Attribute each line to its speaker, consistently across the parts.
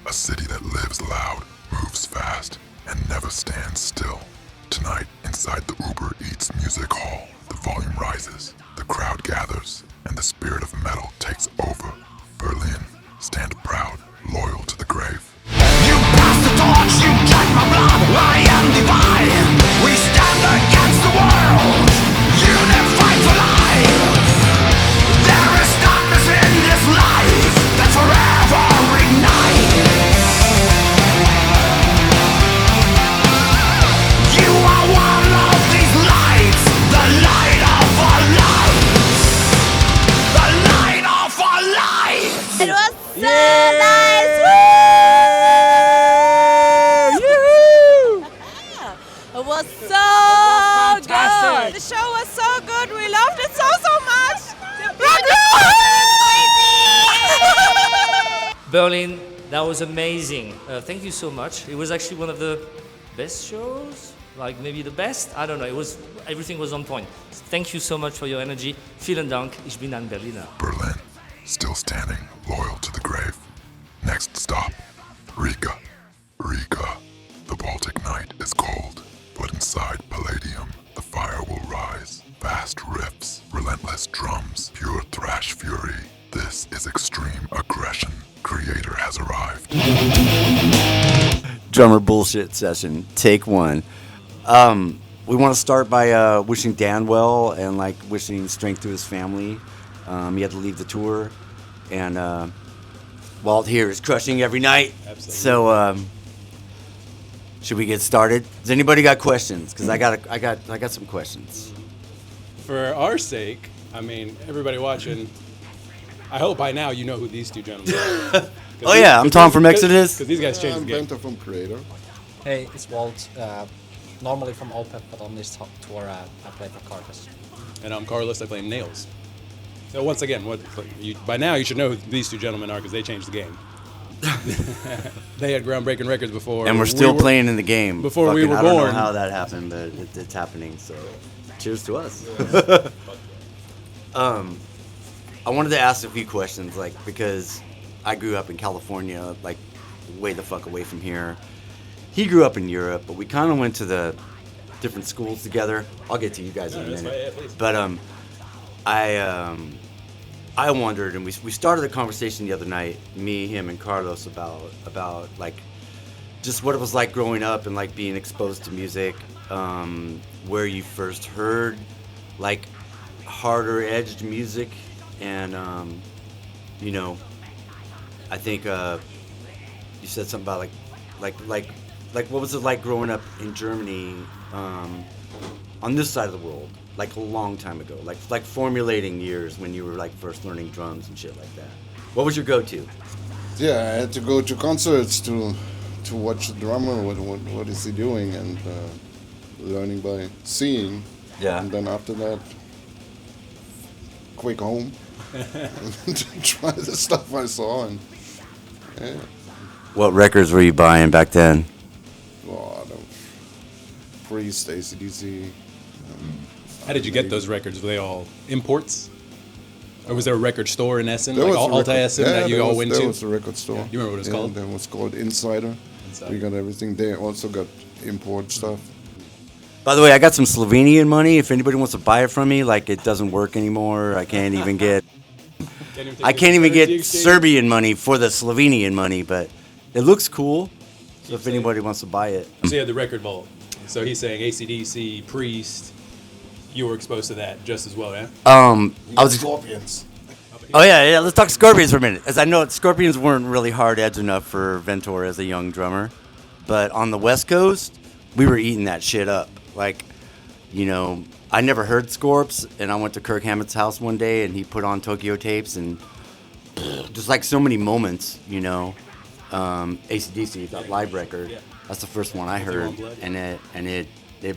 Speaker 1: A city that lives loud, moves fast, and never stands still. Tonight, inside the Uber Eats Music Hall, the volume rises, the crowd gathers, and the spirit of metal takes over. Berlin, stand proud, loyal to the grave.
Speaker 2: You pass the torch, you drink my blood, I am divine. We stand against the world, unified for life. There is darkness in this life that forever ignites. You are one of these lights, the light of our lives. The light of our lives.
Speaker 3: It was so nice! It was so good! The show was so good, we loved it so much!
Speaker 4: Berlin, that was amazing. Thank you so much. It was actually one of the best shows, like maybe the best. I don't know. Everything was on point. Thank you so much for your energy. Vielen Dank. Ich bin ein Berliner.
Speaker 1: Berlin, still standing, loyal to the grave. Next stop, Riga. Riga. The Baltic night is cold, but inside Palladium, the fire will rise. Fast riffs, relentless drums, pure thrash fury. This is extreme aggression. Kreator has arrived.
Speaker 5: Drummer bullshit session, take one. We want to start by wishing Dan well and like wishing strength to his family. He had to leave the tour, and Walt here is crushing every night.
Speaker 6: Absolutely.
Speaker 5: So should we get started? Does anybody got questions? Because I got some questions.
Speaker 6: For our sake, I mean, everybody watching, I hope by now you know who these two gentlemen are.
Speaker 5: Oh yeah, I'm Tom from Exodus.
Speaker 6: Because these guys changed the
Speaker 7: I'm
Speaker 6: game.
Speaker 7: Ventor from Kreator.
Speaker 8: Hey, it's Walt. Normally from Opeth, but on this tour I play for Carcass.
Speaker 6: And I'm Carlos, I play Nails. So once again, by now you should know who these two gentlemen are because they changed the game. They had groundbreaking records before.
Speaker 5: And we're still playing in the game.
Speaker 6: Before we were
Speaker 5: I don't
Speaker 6: born.
Speaker 5: know how that happened, but it's happening. So, cheers to us. I wanted to ask a few questions, like because I grew up in California, like way the fuck away from here. He grew up in Europe, but we kind of went to the different schools together. I'll get to you guys in a minute.
Speaker 6: Right, yeah, please.
Speaker 5: But I wondered, and we started a conversation the other night, me, him, and Carlos, about like just what it was like growing up and like being exposed to music, where you first heard like harder edged music, and you know, I think you said something about like what was it like growing up in Germany, on this side of the world, like a long time ago, like formulating years when you were like first learning drums and shit like that. What was your go-to?
Speaker 7: Yeah, I had to go to concerts to watch the drummer, what is he doing, and learning by seeing.
Speaker 5: Yeah.
Speaker 7: And then after that, quick home and try the stuff I saw, and yeah.
Speaker 5: What records were you buying back then?
Speaker 7: Well, Priest, AC/DC.
Speaker 6: How did you get those records? Were they all imports? Or was there a record store in Essen,
Speaker 7: There
Speaker 6: like
Speaker 7: was a
Speaker 6: Alta
Speaker 7: record-
Speaker 6: Essen,
Speaker 7: yeah,
Speaker 6: that you
Speaker 7: there
Speaker 6: all
Speaker 7: was-
Speaker 6: went
Speaker 7: there
Speaker 6: to?
Speaker 7: was a record store.
Speaker 6: Yeah. You remember what it was called?
Speaker 7: That was called Insider.
Speaker 6: Insider.
Speaker 7: We got everything. They also got import stuff.
Speaker 5: By the way, I got some Slovenian money. If anybody wants to buy it from me, like it doesn't work anymore. I can't even get Serbian money for the Slovenian money, but it looks cool. So if anybody wants to buy it,
Speaker 6: So you had the record vault. So he's saying AC/DC, Priest. You were exposed to that just as well, yeah?
Speaker 5: I was.
Speaker 7: Scorpions.
Speaker 5: Oh yeah. Let's talk Scorpions for a minute, as I know Scorpions weren't really hard edge enough for Ventor as a young drummer, but on the West Coast, we were eating that shit up. Like, you know, I never heard Scorps, and I went to Kirk Hammett's house one day, and he put on Tokyo tapes, and just like so many moments, you know, AC/DC, that live record. That's the first one I heard, and it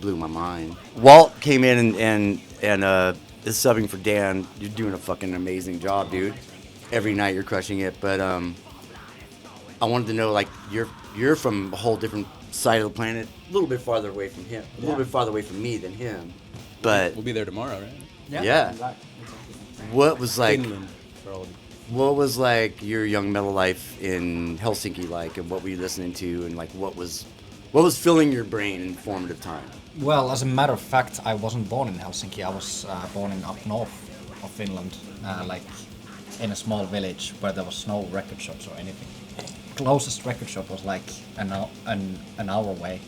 Speaker 5: blew my mind. Walt came in and is subbing for Dan. You're doing a fucking amazing job, dude. Every night you're crushing it. But I wanted to know, like, you're from a whole different side of the planet, a little bit farther away from him, a little bit farther away from me than him. But
Speaker 6: We'll be there tomorrow, right?
Speaker 5: yeah. What was like?
Speaker 6: Finland, for all of you.
Speaker 5: What was like your young metal life in Helsinki like, and what were you listening to, and like what was filling your brain in formative time?
Speaker 8: Well, as a matter of fact, I wasn't born in Helsinki. I was born in up north of Finland, like in a small village where there was no record shops or anything. Closest record shop was like an hour away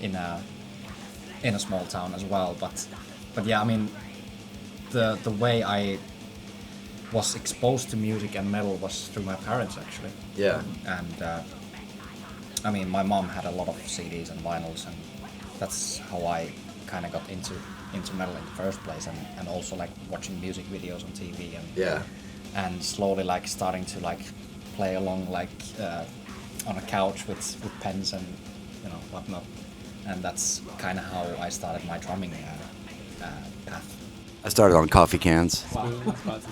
Speaker 8: in a small town as well. But yeah, I mean, the way I was exposed to music and metal was through my parents actually.
Speaker 5: Yeah.
Speaker 8: And I mean, my mom had a lot of CDs and vinyls, and that's how I kind of got into metal in the first place, and also like watching music videos on TV and slowly like starting to like play along like on a couch with pens and whatnot, and that's kind of how I started my drumming path.
Speaker 5: I started on coffee cans.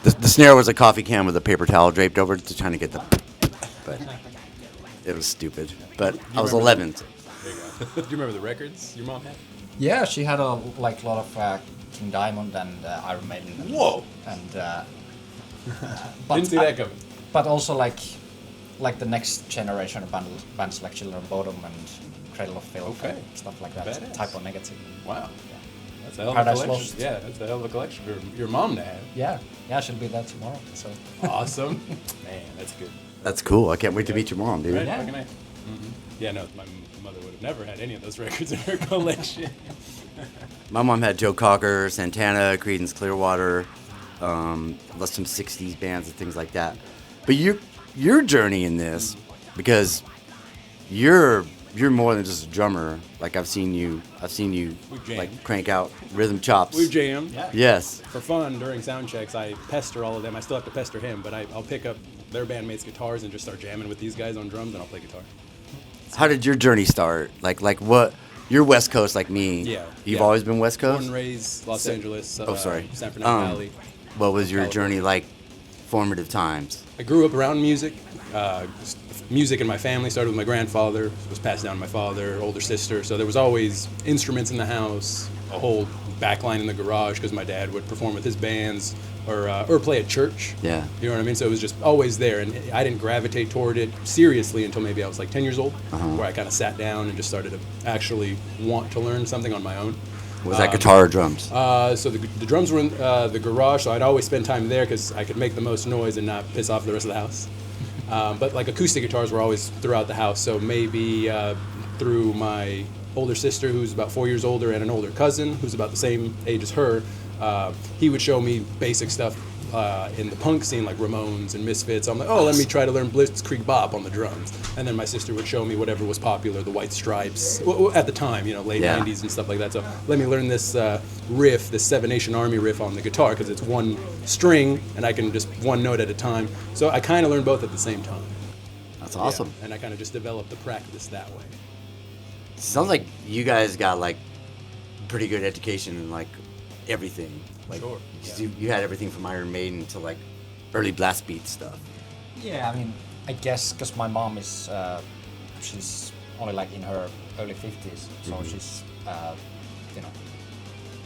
Speaker 5: The snare was a coffee can with a paper towel draped over it to trying to get the, but it was stupid. But I was 11.
Speaker 6: There you go. Do you remember the records your mom had?
Speaker 8: Yeah, she had a lot of King Diamond and Iron Maiden.
Speaker 6: Whoa!
Speaker 8: And
Speaker 6: Didn't see that coming.
Speaker 8: But also like the next generation of bands like Children of Bodom and Cradle of Filth, and stuff like that.
Speaker 6: Badass.
Speaker 8: Type of Negative.
Speaker 6: Wow. That's a hell of a
Speaker 8: Paradise
Speaker 6: collection.
Speaker 8: Lost.
Speaker 6: Yeah, that's a hell of a collection for your mom to have.
Speaker 8: Yeah, she'll be there tomorrow. So
Speaker 6: Awesome. Man, that's good.
Speaker 5: That's cool. I can't wait to meet your mom, dude.
Speaker 6: Right?
Speaker 8: Yeah.
Speaker 6: Fucking A. Yeah, no, my mother would have never had any of those records in her collection.
Speaker 5: My mom had Joe Cocker, Santana, Creedence Clearwater, some 60s bands and things like that. But your journey in this, because you're more than just a drummer. Like I've seen you like crank out rhythm chops.
Speaker 6: We've jammed.
Speaker 5: Yes.
Speaker 6: For fun, during sound checks, I pester all of them. I still have to pester him, but I'll pick up their bandmates' guitars and just start jamming with these guys on drums, and I'll play guitar.
Speaker 5: How did your journey start? Like what? You're West Coast like me.
Speaker 6: Yeah.
Speaker 5: You've always been West Coast?
Speaker 6: Born and raised Los Angeles.
Speaker 5: sorry.
Speaker 6: San Fernando Valley.
Speaker 5: What was your
Speaker 6: California.
Speaker 5: journey like? Formative times.
Speaker 6: I grew up around music. Music in my family started with my grandfather. Was passed down to my father, older sister. So there was always instruments in the house, a whole backline in the garage because my dad would perform with his bands or play at church.
Speaker 5: Yeah.
Speaker 6: You know what I mean? So it was just always there, and I didn't gravitate toward it seriously until maybe I was like 10 years old, where I kind of sat down and just started to actually want to learn something on my own.
Speaker 5: Was that guitar or drums?
Speaker 6: So the drums were in the garage, so I'd always spend time there because I could make the most noise and not piss off the rest of the house. But like acoustic guitars were always throughout the house, so maybe through my older sister, who's about 4 years older, and an older cousin who's about the same age as her, he would show me basic stuff in the punk scene, like Ramones and Misfits. I'm like, oh, let me try to learn Blitzkrieg Bop on the drums. And then my sister would show me whatever was popular, the White Stripes, at the time, late 90s and stuff like that. So let me learn this riff, this Seven Nation Army riff on the guitar, because it's one string, and I can just one note at a time. So I kind of learned both at the same time.
Speaker 5: That's awesome.
Speaker 6: Yeah, and I kind of just developed the practice that way.
Speaker 5: Sounds like you guys got like pretty good education in like everything. Like,
Speaker 6: Sure.
Speaker 5: You had everything from Iron Maiden to like early blast beat stuff.
Speaker 8: yeah, I mean, I guess because my mom is she's only like in her early 50s, so she's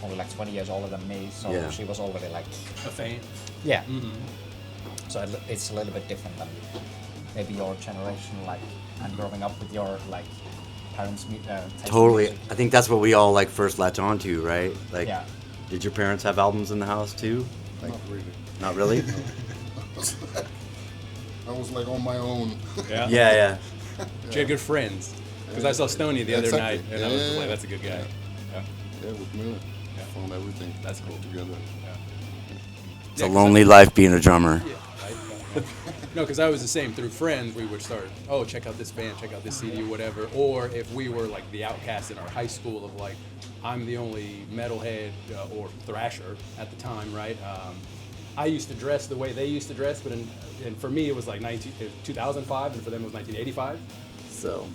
Speaker 8: only like 20 years older than me, so
Speaker 5: Yeah.
Speaker 8: she was already like
Speaker 6: A fan?
Speaker 8: yeah. So it's a little bit different than maybe your generation, like, and growing up with your like parents' taste in
Speaker 5: Totally.
Speaker 8: music.
Speaker 5: I think that's what we all like first latch onto, right? Like,
Speaker 8: Yeah.
Speaker 5: did your parents have albums in the house too? Like,
Speaker 7: Not really.
Speaker 5: not really?
Speaker 7: I was like on my own.
Speaker 6: Yeah.
Speaker 5: Yeah.
Speaker 6: She had good friends. Because I saw Stoney the other
Speaker 7: Exactly.
Speaker 6: night, and I was
Speaker 7: Yeah.
Speaker 6: like, that's a good guy. Yeah.
Speaker 7: Yeah, with Miller. Found everything.
Speaker 6: That's cool.
Speaker 7: Together.
Speaker 5: It's a lonely life being a drummer.
Speaker 6: No, because I was the same. Through friends, we would start, oh, check out this band, check out this CD, whatever. Or if we were like the outcasts in our high school of like, I'm the only metalhead or thrasher at the time, right? I used to dress the way they used to dress, but and for me it was like 2005, and for them it was 1985.
Speaker 5: So,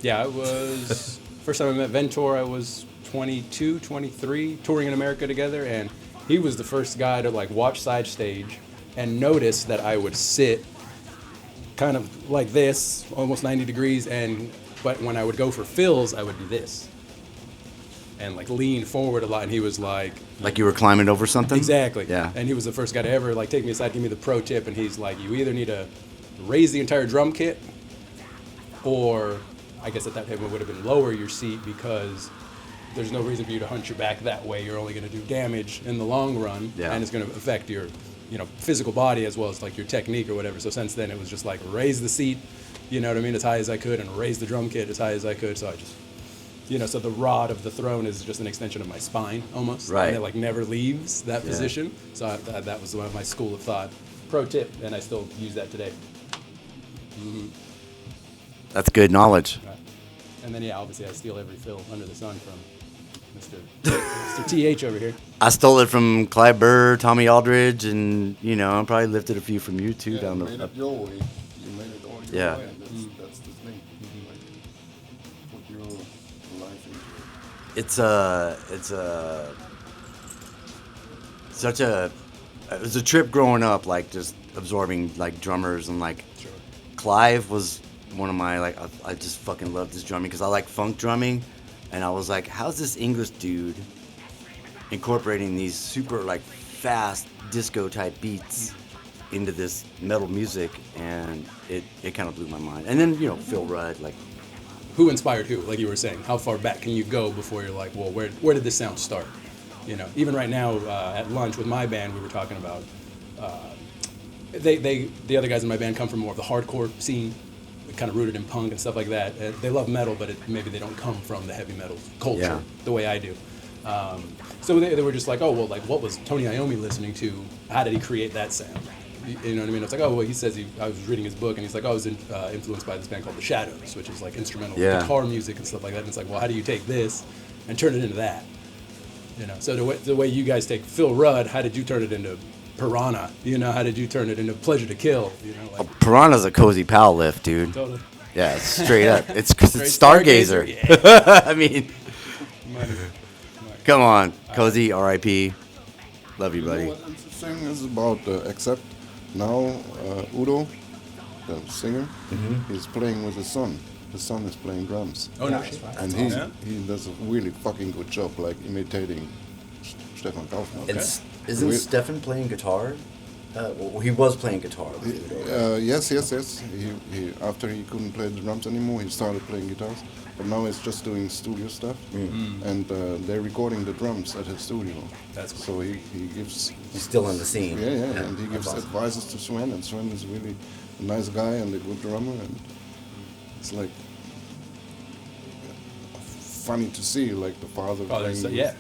Speaker 6: Yeah, I was, first time I met Ventor, I was 22, 23, touring in America together, and he was the first guy to like watch side stage and notice that I would sit kind of like this, almost 90 degrees, but when I would go for fills, I would do this. and like lean forward a lot. And he was like
Speaker 5: you were climbing over something?
Speaker 6: Exactly.
Speaker 5: Yeah.
Speaker 6: And he was the first guy to ever like take me aside, give me the pro tip, and he's like, you either need to raise the entire drum kit, or I guess at that time it would have been lower your seat, because there's no reason for you to hunch your back that way. You're only going to do damage in the long run,
Speaker 5: Yeah.
Speaker 6: and it's going to affect your, physical body as well as like your technique or whatever. So since then, it was just like raise the seat, as high as I could, and raise the drum kit as high as I could. So I just, so the rod of the throne is just an extension of my spine almost,
Speaker 5: Right.
Speaker 6: and it like never leaves that
Speaker 5: Yeah.
Speaker 6: position. So that was my school of thought. Pro tip, and I still use that today.
Speaker 5: That's good knowledge.
Speaker 6: Right. And then obviously I steal every fill under the sun from Mr. TH over here.
Speaker 5: I stole it from Clyde Burr, Tommy Aldridge, and I probably lifted a few from you too down
Speaker 7: you
Speaker 5: the.
Speaker 7: made it your way. You made it all your
Speaker 5: Yeah.
Speaker 7: way. And that's the thing. Like, put your life into it.
Speaker 5: It was a trip growing up, like just absorbing like drummers, and like
Speaker 6: Sure.
Speaker 5: Clive was one of my like I just fucking love this drumming because I like funk drumming, and I was like, how's this English dude incorporating these super like fast disco type beats into this metal music, and it kind of blew my mind. And then Phil Rudd, like
Speaker 6: Who inspired who? Like you were saying, how far back can you go before you're like, well, where did this sound start? Even right now at lunch with my band, we were talking about the other guys in my band come from more of the hardcore scene, kind of rooted in punk and stuff like that. They love metal, but maybe they don't come from the heavy metal culture
Speaker 5: Yeah.
Speaker 6: the way I do. So they were just like, oh, well, like what was Tony Iommi listening to? How did he create that sound? You know what I mean? It's like, oh, well, he says I was reading his book, and he's like, I was influenced by this band called The Shadows, which is like instrumental guitar music and stuff like that. And it's like, well, how do you take this and turn it into that? So the way you guys take Phil Rudd, how did you turn it into Piranha? How did you turn it into Pleasure to Kill?
Speaker 5: Piranha's a cozy pal lift, dude.
Speaker 6: Totally.
Speaker 5: Yeah, it's straight up. It's
Speaker 6: Straight
Speaker 5: Stargazer.
Speaker 6: Yeah.
Speaker 5: I mean, come on, cozy. R.I.P. Love you,
Speaker 7: You know
Speaker 5: buddy.
Speaker 7: what interesting is about except now Udo, the singer, he's playing with his son. His son is playing drums.
Speaker 6: Oh, no.
Speaker 7: And he does a really fucking good job, like imitating Stefan Kaufmann.
Speaker 5: Isn't
Speaker 7: We-
Speaker 5: Stefan playing guitar? Well, he was playing guitar.
Speaker 7: Yes. He after he couldn't play the drums anymore, he started playing guitars. But now he's just doing studio stuff, and they're recording the drums at his studio.
Speaker 6: That's cool.
Speaker 7: So he gives.
Speaker 5: He's still in the scene.
Speaker 7: Yeah, and he gives advices to Sven, and Sven is really a nice guy and a good drummer, and it's like funny to see, like the father playing.
Speaker 6: So,
Speaker 7: That's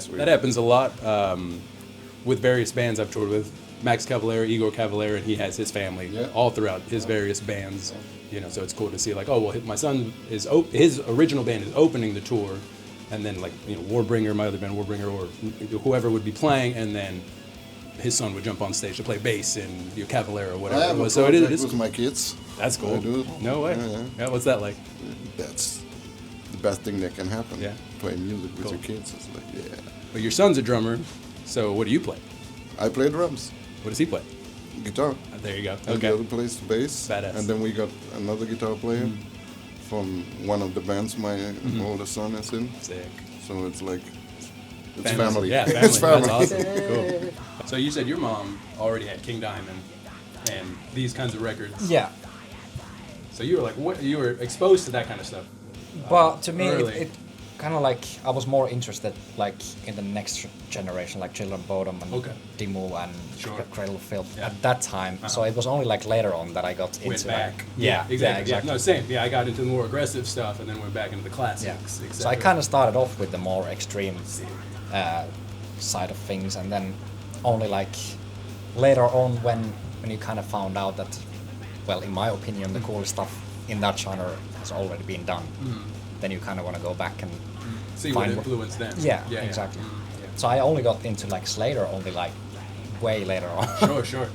Speaker 7: really
Speaker 6: that happens a lot with various bands I've toured with. Max Cavalera, Igor Cavalera, and he has his family all throughout his various bands. So it's cool to see like, oh well, my son is his original band is opening the tour, and then like Warbringer, my other band Warbringer, or whoever would be playing, and then his son would jump on stage to play bass in Cavalera or
Speaker 7: I
Speaker 6: whatever
Speaker 7: have
Speaker 6: it
Speaker 7: a
Speaker 6: was. So it
Speaker 7: project
Speaker 6: is
Speaker 7: with my kids.
Speaker 6: that's cool.
Speaker 7: I do.
Speaker 6: No way.
Speaker 7: Yeah.
Speaker 6: What's that like?
Speaker 7: That's the best thing that can happen.
Speaker 6: Yeah.
Speaker 7: Play music with
Speaker 6: Cool.
Speaker 7: your kids. It's like, yeah.
Speaker 6: Well, your son's a drummer, so what do you play?
Speaker 7: I play drums,
Speaker 6: What does he play?
Speaker 7: guitar.
Speaker 6: There you go.
Speaker 7: And
Speaker 6: Okay.
Speaker 7: the other plays the bass.
Speaker 6: Badass.
Speaker 7: And then we got another guitar player from one of the bands my older son is in.
Speaker 6: Sick.
Speaker 7: So it's like, it's
Speaker 6: Family.
Speaker 7: family.
Speaker 6: Yeah, family.
Speaker 7: It's family.
Speaker 6: That's awesome. Cool. So you said your mom already had King Diamond and these kinds of records.
Speaker 8: Yeah.
Speaker 6: So you were like, what? You were exposed to that kind of stuff.
Speaker 8: Well, to me,
Speaker 6: early.
Speaker 8: it kind of like I was more interested like in the next generation, like Children of Bodom and
Speaker 6: Okay.
Speaker 8: Dimmu and
Speaker 6: Sure.
Speaker 8: Cradle of Filth
Speaker 6: Yeah.
Speaker 8: at that time. So it was only like later on that I got
Speaker 6: Went
Speaker 8: into
Speaker 6: back.
Speaker 8: like,
Speaker 6: Exactly.
Speaker 8: Yeah, exactly.
Speaker 6: No, same. Yeah, I got into the more aggressive stuff and then went back into the classics.
Speaker 8: Yeah.
Speaker 6: et
Speaker 8: So I
Speaker 6: cetera.
Speaker 8: kind of started off with the more extreme side of things, and then only like later on when you kind of found out that, well, in my opinion, the cool stuff in that genre has already been done. Then you kind of want to go back and
Speaker 6: see what
Speaker 8: find
Speaker 6: influenced them.
Speaker 8: Yeah, exactly. So I only got into like Slater only like way later on.
Speaker 6: Sure.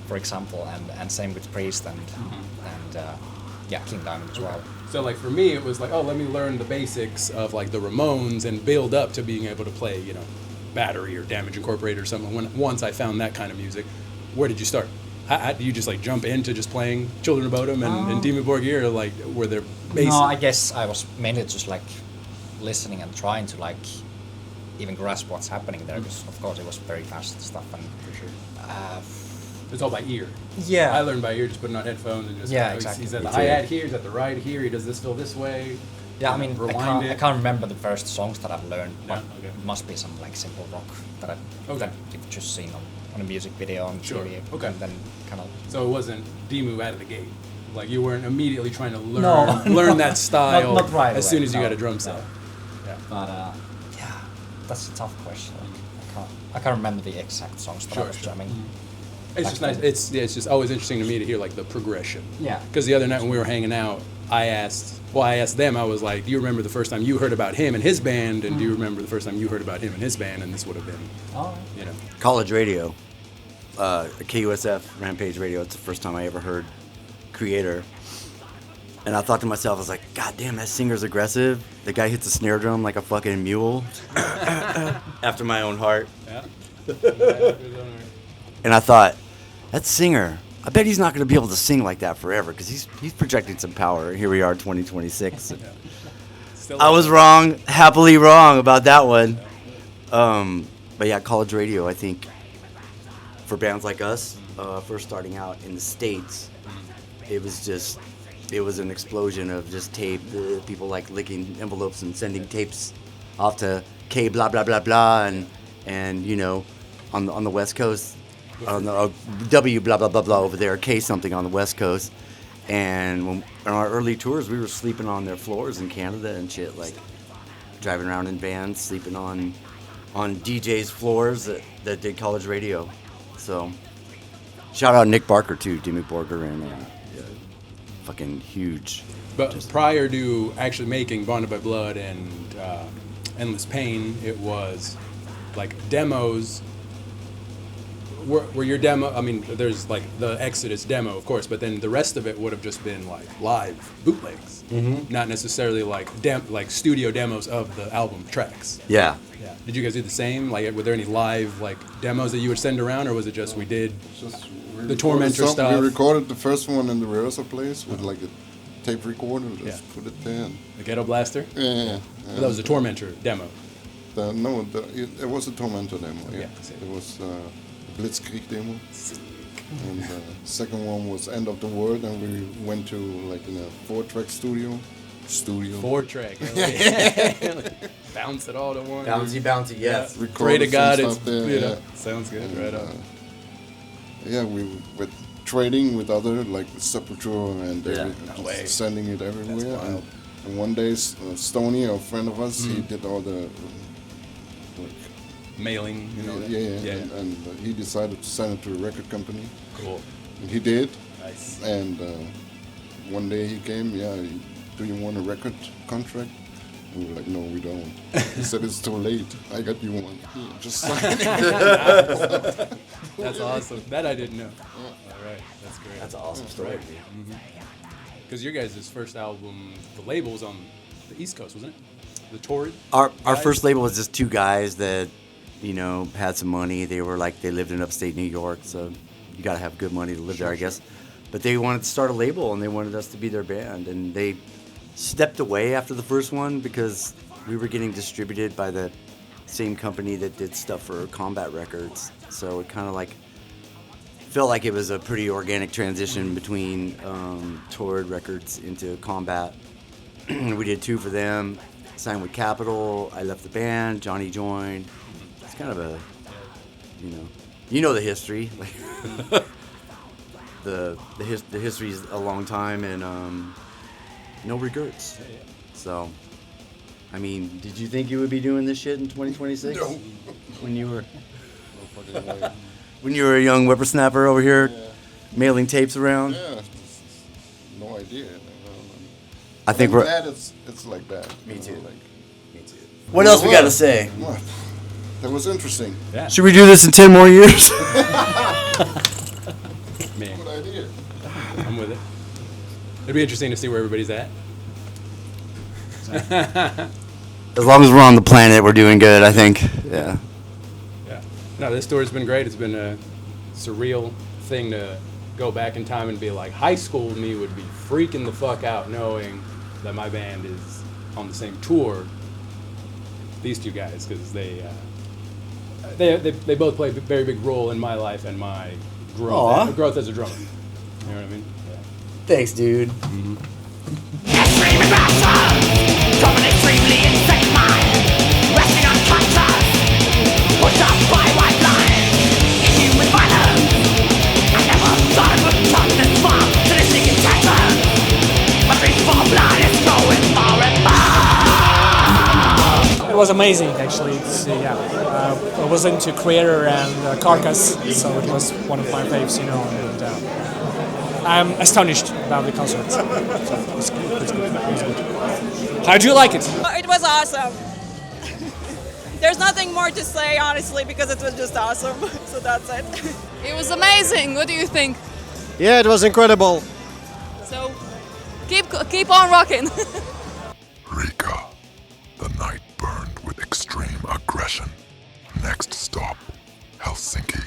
Speaker 8: For example, and same with Priest and King Diamond as well.
Speaker 6: So like for me, it was like, oh, let me learn the basics of like the Ramones and build up to being able to play, Battery or Damage Incorporated or something. Once I found that kind of music, where did you start? How do you just like jump into just playing Children of Bodom and Dimmu Borgir, or like were there basics?
Speaker 8: No, I guess I was mainly just like listening and trying to like even grasp what's happening there, because of course it was very fast stuff and
Speaker 6: For sure. It's all by ear.
Speaker 8: yeah.
Speaker 6: I learned by ear, just putting on headphones and just
Speaker 8: Yeah,
Speaker 6: he's-
Speaker 8: exactly.
Speaker 6: He's at the
Speaker 5: Me too.
Speaker 6: hi-hat here, he's at the right here, he does this fill this way.
Speaker 8: Yeah, I mean, I
Speaker 6: rewind
Speaker 8: can't,
Speaker 6: it.
Speaker 8: I can't remember the first songs that I've learned, but
Speaker 6: Yeah, okay.
Speaker 8: it must be some like simple rock that
Speaker 6: Okay.
Speaker 8: that you've just seen on a music video on
Speaker 6: Sure,
Speaker 8: TV.
Speaker 6: okay.
Speaker 8: And then kind of.
Speaker 6: So it wasn't Demu out of the gate. Like you weren't immediately trying to learn
Speaker 8: No,
Speaker 6: learn
Speaker 8: no.
Speaker 6: that style
Speaker 8: Not right
Speaker 6: as
Speaker 8: away,
Speaker 6: soon as you
Speaker 8: no,
Speaker 6: got a drum
Speaker 8: no.
Speaker 6: set. Yeah.
Speaker 8: But yeah, that's a tough question. Like, I can't remember the exact songs that I
Speaker 6: Sure,
Speaker 8: was
Speaker 6: sure.
Speaker 8: jamming.
Speaker 6: It's just nice. It's just always interesting to me to hear like the progression.
Speaker 8: Yeah.
Speaker 6: Because the other night when we were hanging out, I asked them. I was like, "Do you remember the first time you heard about him and his band? And do you remember the first time you heard about him and his band?" And this would have been,
Speaker 8: Oh.
Speaker 6: you know,
Speaker 5: College radio, KUSF, Rampage Radio. It's the first time I ever heard Kreator. And I thought to myself, I was like, God damn, that singer's aggressive. The guy hits a snare drum like a fucking mule. After my own heart.
Speaker 6: yeah.
Speaker 5: And I thought, that singer, I bet he's not going to be able to sing like that forever, because he's projecting some power. Here we are, 2026.
Speaker 6: Still
Speaker 5: I was wrong, happily wrong about that one. But yeah, college radio, I think, for bands like us, first starting out in the States, it was an explosion of just tape, people like licking envelopes and sending tapes off to K blah blah blah blah, and you know, on the West Coast, on the W blah blah blah blah over there, K something on the West Coast. And when, on our early tours, we were sleeping on their floors in Canada and shit, like driving around in vans, sleeping on DJs' floors that did college radio. So shout out Nick Barker too, Dimmy Borger, and fucking huge.
Speaker 6: But prior to actually making Bonded by Blood and Endless Pain, it was like demos. Were your demo? I mean, there's like the Exodus demo, of course, but then the rest of it would have just been like live bootlegs, not necessarily like studio demos of the album tracks.
Speaker 5: Yeah.
Speaker 6: Yeah. Did you guys do the same? Like, were there any live like demos that you would send around, or was it just we did?
Speaker 7: Just
Speaker 6: The Tormentor stuff.
Speaker 7: We recorded the first one in the rehearsal place with like a tape recorder. Just put it there.
Speaker 6: The Ghetto Blaster?
Speaker 7: Yeah.
Speaker 6: But that was a Tormentor demo.
Speaker 7: It was a Tormentor demo. Yeah.
Speaker 6: Yeah.
Speaker 7: It was Blitzkrieg demo. And the second one was End of the World, and we went to like in a 4-track studio.
Speaker 6: 4-track. Bounce it all to one.
Speaker 5: Bouncy, yes.
Speaker 7: Recorded
Speaker 6: Pray to
Speaker 7: some
Speaker 6: God,
Speaker 7: stuff
Speaker 6: it's
Speaker 7: there,
Speaker 6: you know,
Speaker 7: yeah.
Speaker 6: sounds good.
Speaker 7: And,
Speaker 6: Right on.
Speaker 7: Yeah, we were trading with other like Sepultura and
Speaker 5: Yeah.
Speaker 7: just
Speaker 6: No way.
Speaker 7: sending it everywhere.
Speaker 6: wild.
Speaker 7: And one day, Stoney, a friend of us, he did all the
Speaker 6: Mailing, you know.
Speaker 7: yeah. And he decided to send it to a record company,
Speaker 6: Cool.
Speaker 7: and he did.
Speaker 6: Nice.
Speaker 7: And one day he came, do you want a record contract? And we were like, no, we don't. He said, it's too late. I got you one. Here, just sign it.
Speaker 6: That's awesome. That I didn't know. All right, that's great.
Speaker 5: That's an awesome story.
Speaker 6: Because your guys' first album, the label was on the East Coast, wasn't it? The Torrid?
Speaker 5: Our
Speaker 6: guys?
Speaker 5: first label was just two guys that, you know, had some money. They lived in upstate New York, so you gotta have good money to live there, I guess. But they wanted to start a label, and they wanted us to be their band, and they stepped away after the first one because we were getting distributed by the same company that did stuff for Combat Records. So it kind of like felt like it was a pretty organic transition between Torrid Records into Combat. We did 2 for them. Signed with Capitol. I left the band. Johnny joined. It's kind of a, you know the history. the history is a long time, and no regrets. So, I mean, did you think you would be doing this shit in 2026?
Speaker 7: No.
Speaker 5: When you were a young whippersnapper over here, mailing tapes around.
Speaker 7: Yeah, no idea.
Speaker 5: I think
Speaker 7: Like
Speaker 5: we're.
Speaker 7: that, it's like that.
Speaker 5: Me
Speaker 7: you know,
Speaker 5: too.
Speaker 7: like-
Speaker 5: What else we got to say?
Speaker 7: What? That was interesting.
Speaker 6: Yeah.
Speaker 5: Should we do this in 10 more years?
Speaker 6: Man,
Speaker 7: Good idea.
Speaker 6: I'm with it. It'd be interesting to see where everybody's at.
Speaker 5: As long as we're on the planet, we're doing good, I think. Yeah.
Speaker 6: Yeah. No, this tour's been great. It's been a surreal thing to go back in time and be like, high school me would be freaking the fuck out knowing that my band is on the same tour these two guys because they both play a very big role in my life and my growth as a drummer. You know what I mean? Yeah.
Speaker 5: Thanks, dude.
Speaker 2: Extreme passion from an extremely insane mind, resting on conscience, pushed up by white lines, inhuman violence. I never thought it would come this far, sadistic intention. My dream for blood is growing more and more.
Speaker 9: It was amazing, actually. It's, I was into Kreator and Carcass, so it was one of my faves, you know. And, I'm astonished about the concert. So it's good. It's good. How do you like it?
Speaker 3: It was awesome. There's nothing more to say, honestly, because it was just awesome. So that's it.
Speaker 10: It was amazing. What do you think?
Speaker 11: Yeah, it was incredible.
Speaker 10: So keep on rocking.
Speaker 1: Riga. The night burned with extreme aggression. Next stop, Helsinki.